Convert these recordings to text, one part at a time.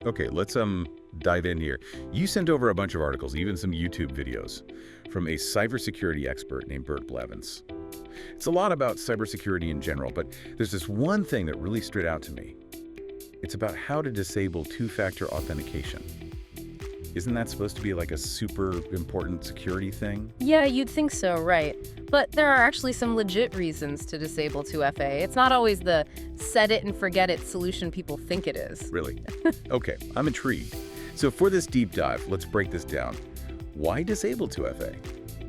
Okay, let's dive in here. You sent over a bunch of articles, even some YouTube videos, from a cybersecurity expert named Bert Blevins. It's a lot about cybersecurity in general, but there's this one thing that really stood out to me. It's about how to disable two-factor authentication. Isn't that supposed to be like a super important security thing? Yeah, you'd think so, right. But there are actually some legit reasons to disable 2FA. It's not always the set it and forget it solution people think it is. Really? Okay, I'm intrigued. So for this deep dive, let's break this down. Why disable 2FA?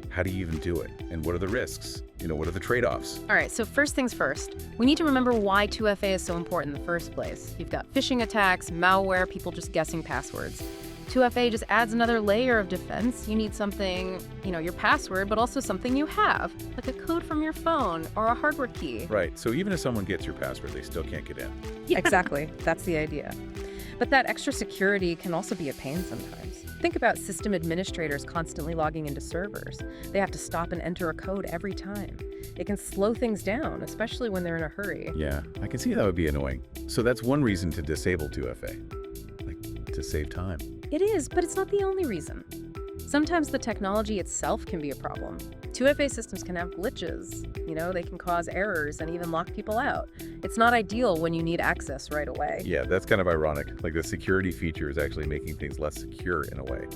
How do you even do it? And what are the risks? What are the trade-offs? All right, so first things first, we need to remember why 2FA is so important in the first place. You've got phishing attacks, malware, people just guessing passwords. 2FA just adds another layer of defense. You need something, your password, but also something you have, like a code from your phone or a hardware key. Right, so even if someone gets your password, they still can't get in. Yeah. Exactly, that's the idea. But that extra security can also be a pain sometimes. Think about system administrators constantly logging into servers. They have to stop and enter a code every time. It can slow things down, especially when they're in a hurry. Yeah, I can see that would be annoying. So that's one reason to disable 2FA, to save time. It is, but it's not the only reason. Sometimes the technology itself can be a problem. 2FA systems can have glitches. They can cause errors and even lock people out. It's not ideal when you need access right away. Yeah, that's kind of ironic. Like the security feature is actually making things less secure in a way.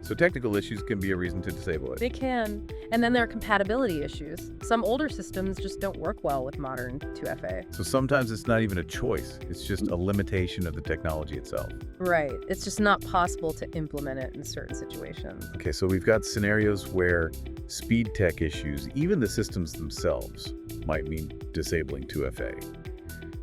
So technical issues can be a reason to disable it. They can. And then there are compatibility issues. Some older systems just don't work well with modern 2FA. So sometimes it's not even a choice. It's just a limitation of the technology itself. Right. It's just not possible to implement it in certain situations. Okay, so we've got scenarios where speed tech issues, even the systems themselves, might mean disabling 2FA.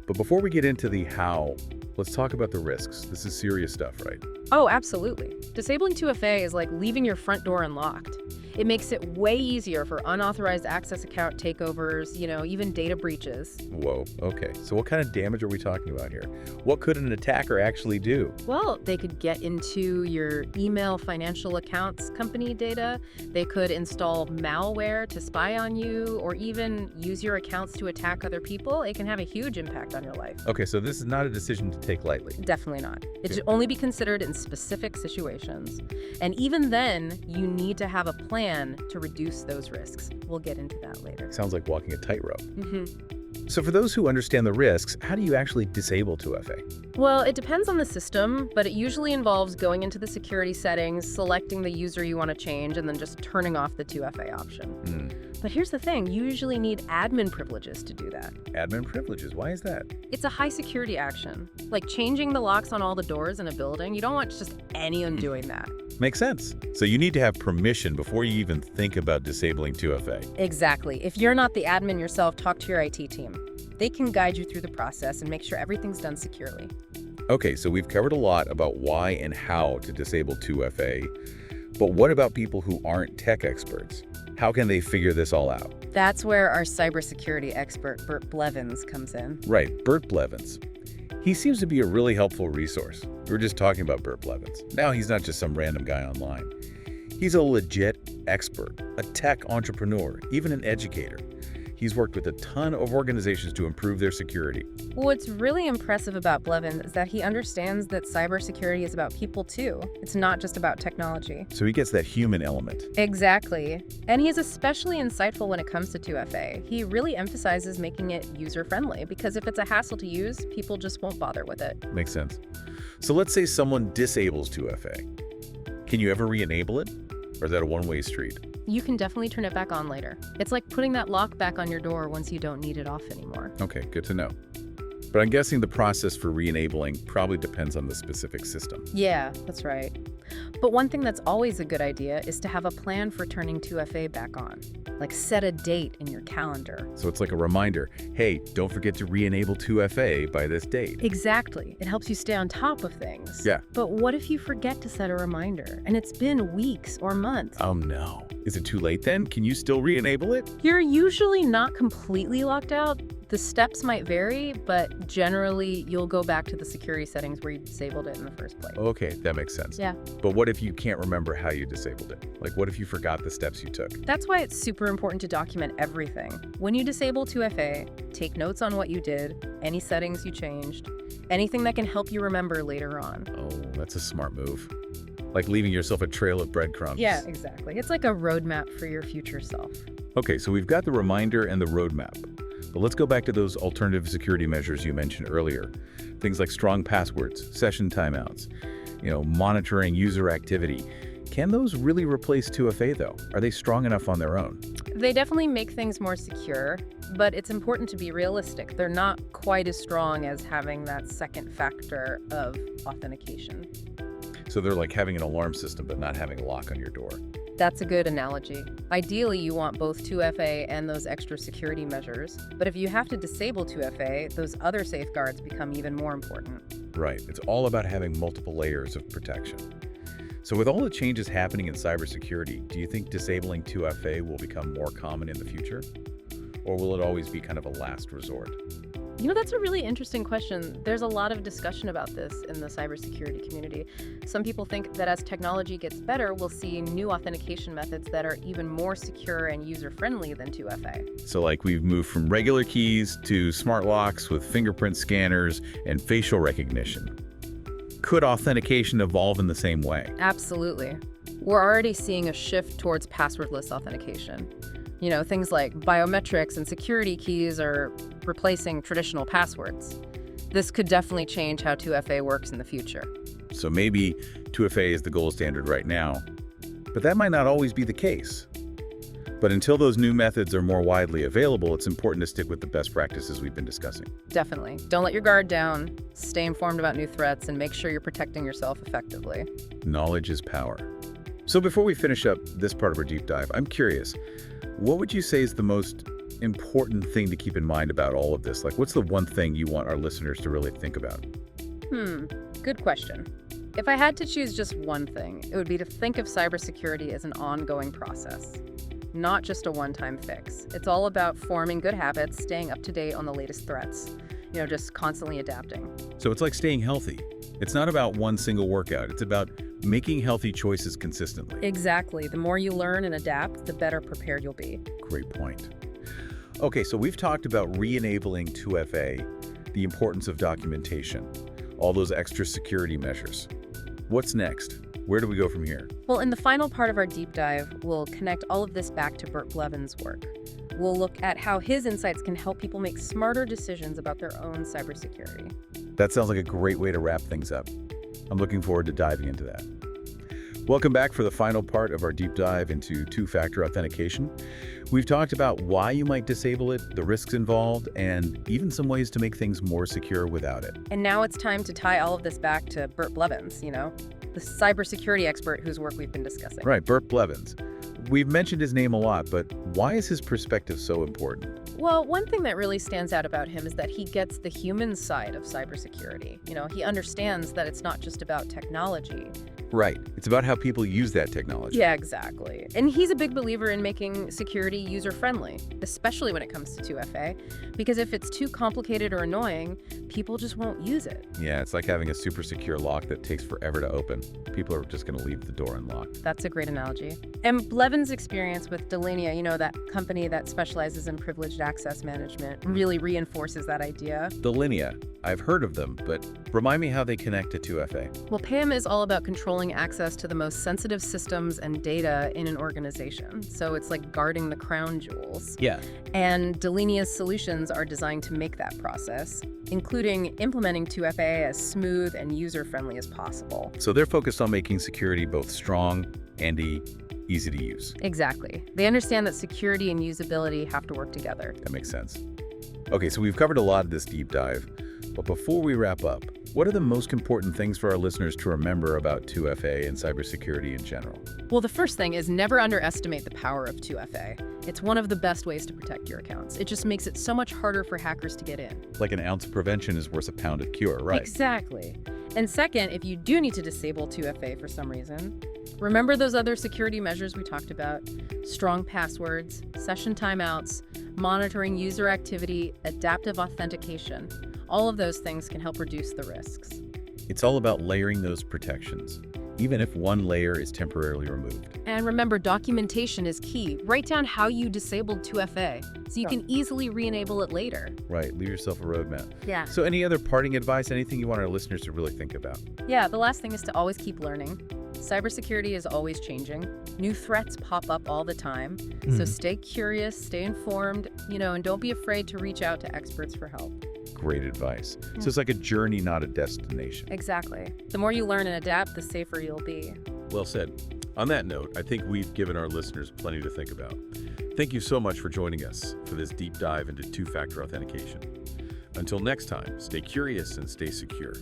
But before we get into the how, let's talk about the risks. This is serious stuff, right? Oh, absolutely. Disabling 2FA is like leaving your front door unlocked. It makes it way easier for unauthorized access account takeovers, even data breaches. Whoa, okay. So what kind of damage are we talking about here? What could an attacker actually do? Well, they could get into your email, financial accounts, company data. They could install malware to spy on you, or even use your accounts to attack other people. It can have a huge impact on your life. Okay, so this is not a decision to take lightly. Definitely not. It should only be considered in specific situations. And even then, you need to have a plan to reduce those risks. We'll get into that later. Sounds like walking a tightrope. So for those who understand the risks, how do you actually disable 2FA? Well, it depends on the system, but it usually involves going into the security settings, selecting the user you want to change, and then just turning off the 2FA option. But here's the thing, you usually need admin privileges to do that. Admin privileges, why is that? It's a high security action. Like changing the locks on all the doors in a building, you don't want just anyone doing that. Makes sense. So you need to have permission before you even think about disabling 2FA. Exactly. If you're not the admin yourself, talk to your IT team. They can guide you through the process and make sure everything's done securely. Okay, so we've covered a lot about why and how to disable 2FA, but what about people who aren't tech experts? How can they figure this all out? That's where our cybersecurity expert, Bert Blevins, comes in. Right, Bert Blevins. He seems to be a really helpful resource. We were just talking about Bert Blevins. Now he's not just some random guy online. He's a legit expert, a tech entrepreneur, even an educator. He's worked with a ton of organizations to improve their security. What's really impressive about Blevins is that he understands that cybersecurity is about people too. It's not just about technology. So he gets that human element. Exactly. And he is especially insightful when it comes to 2FA. He really emphasizes making it user-friendly because if it's a hassle to use, people just won't bother with it. Makes sense. So let's say someone disables 2FA. Can you ever re-enable it? Or is that a one-way street? You can definitely turn it back on later. It's like putting that lock back on your door once you don't need it off anymore. Okay, good to know. But I'm guessing the process for re-enabling probably depends on the specific system. Yeah, that's right. But one thing that's always a good idea is to have a plan for turning 2FA back on. Like set a date in your calendar. So it's like a reminder, hey, don't forget to re-enable 2FA by this date. Exactly. It helps you stay on top of things. Yeah. But what if you forget to set a reminder and it's been weeks or months? Oh no. Is it too late then? Can you still re-enable it? You're usually not completely locked out. The steps might vary, but generally you'll go back to the security settings where you disabled it in the first place. Okay, that makes sense. Yeah. But what if you can't remember how you disabled it? Like, what if you forgot the steps you took? That's why it's super important to document everything. When you disable 2FA, take notes on what you did, any settings you changed, anything that can help you remember later on. Oh, that's a smart move. Like leaving yourself a trail of breadcrumbs. Yeah, exactly. It's like a roadmap for your future self. Okay, so we've got the reminder and the roadmap. But let's go back to those alternative security measures you mentioned earlier. Things like strong passwords, session timeouts, monitoring user activity. Can those really replace 2FA though? Are they strong enough on their own? They definitely make things more secure, but it's important to be realistic. They're not quite as strong as having that second factor of authentication. So they're like having an alarm system but not having a lock on your door. That's a good analogy. Ideally, you want both 2FA and those extra security measures, but if you have to disable 2FA, those other safeguards become even more important. Right. It's all about having multiple layers of protection. So with all the changes happening in cybersecurity, do you think disabling 2FA will become more common in the future? Or will it always be kind of a last resort? That's a really interesting question. There's a lot of discussion about this in the cybersecurity community. Some people think that as technology gets better, we'll see new authentication methods that are even more secure and user-friendly than 2FA. So like we've moved from regular keys to smart locks with fingerprint scanners and facial recognition. Could authentication evolve in the same way? Absolutely. We're already seeing a shift towards passwordless authentication. Things like biometrics and security keys are replacing traditional passwords. This could definitely change how 2FA works in the future. So maybe 2FA is the gold standard right now, but that might not always be the case. But until those new methods are more widely available, it's important to stick with the best practices we've been discussing. Definitely. Don't let your guard down, stay informed about new threats, and make sure you're protecting yourself effectively. Knowledge is power. So before we finish up this part of our deep dive, I'm curious, what would you say is the most important thing to keep in mind about all of this? Like, what's the one thing you want our listeners to really think about? Good question. If I had to choose just one thing, it would be to think of cybersecurity as an ongoing process, not just a one-time fix. It's all about forming good habits, staying up to date on the latest threats, just constantly adapting. So it's like staying healthy. It's not about one single workout. It's about making healthy choices consistently. Exactly. The more you learn and adapt, the better prepared you'll be. Great point. Okay, so we've talked about re-enabling 2FA, the importance of documentation, all those extra security measures. What's next? Where do we go from here? Well, in the final part of our deep dive, we'll connect all of this back to Bert Blevins' work. We'll look at how his insights can help people make smarter decisions about their own cybersecurity. That sounds like a great way to wrap things up. I'm looking forward to diving into that. Welcome back for the final part of our deep dive into two-factor authentication. We've talked about why you might disable it, the risks involved, and even some ways to make things more secure without it. And now it's time to tie all of this back to Bert Blevins, the cybersecurity expert whose work we've been discussing. Right, Bert Blevins. We've mentioned his name a lot, but why is his perspective so important? Well, one thing that really stands out about him is that he gets the human side of cybersecurity. He understands that it's not just about technology. Right. It's about how people use that technology. Yeah, exactly. And he's a big believer in making security user-friendly, especially when it comes to 2FA, because if it's too complicated or annoying, people just won't use it. Yeah, it's like having a super secure lock that takes forever to open. People are just going to leave the door unlocked. That's a great analogy. And Blevins' experience with Delinea, that company that specializes in privileged access management, really reinforces that idea. Delinea. I've heard of them, but remind me how they connect to 2FA. Well, PAM is all about controlling access to the most sensitive systems and data in an organization. So it's like guarding the crown jewels. Yeah. And Delinea's solutions are designed to make that process, including implementing 2FA as smooth and user-friendly as possible. So they're focused on making security both strong and easy to use. Exactly. They understand that security and usability have to work together. That makes sense. Okay, so we've covered a lot of this deep dive, but before we wrap up, what are the most important things for our listeners to remember about 2FA and cybersecurity in general? Well, the first thing is never underestimate the power of 2FA. It's one of the best ways to protect your accounts. It just makes it so much harder for hackers to get in. Like an ounce of prevention is worth a pound of cure, right? Exactly. And second, if you do need to disable 2FA for some reason, remember those other security measures we talked about: strong passwords, session timeouts, monitoring user activity, adaptive authentication. All of those things can help reduce the risks. It's all about layering those protections, even if one layer is temporarily removed. And remember, documentation is key. Write down how you disabled 2FA so you can easily re-enable it later. Right, leave yourself a roadmap. Yeah. So any other parting advice, anything you want our listeners to really think about? Yeah, the last thing is to always keep learning. Cybersecurity is always changing. New threats pop up all the time. So stay curious, stay informed, and don't be afraid to reach out to experts for help. Great advice. So it's like a journey, not a destination. Exactly. The more you learn and adapt, the safer you'll be. Well said. On that note, I think we've given our listeners plenty to think about. Thank you so much for joining us for this deep dive into two-factor authentication. Until next time, stay curious and stay secure.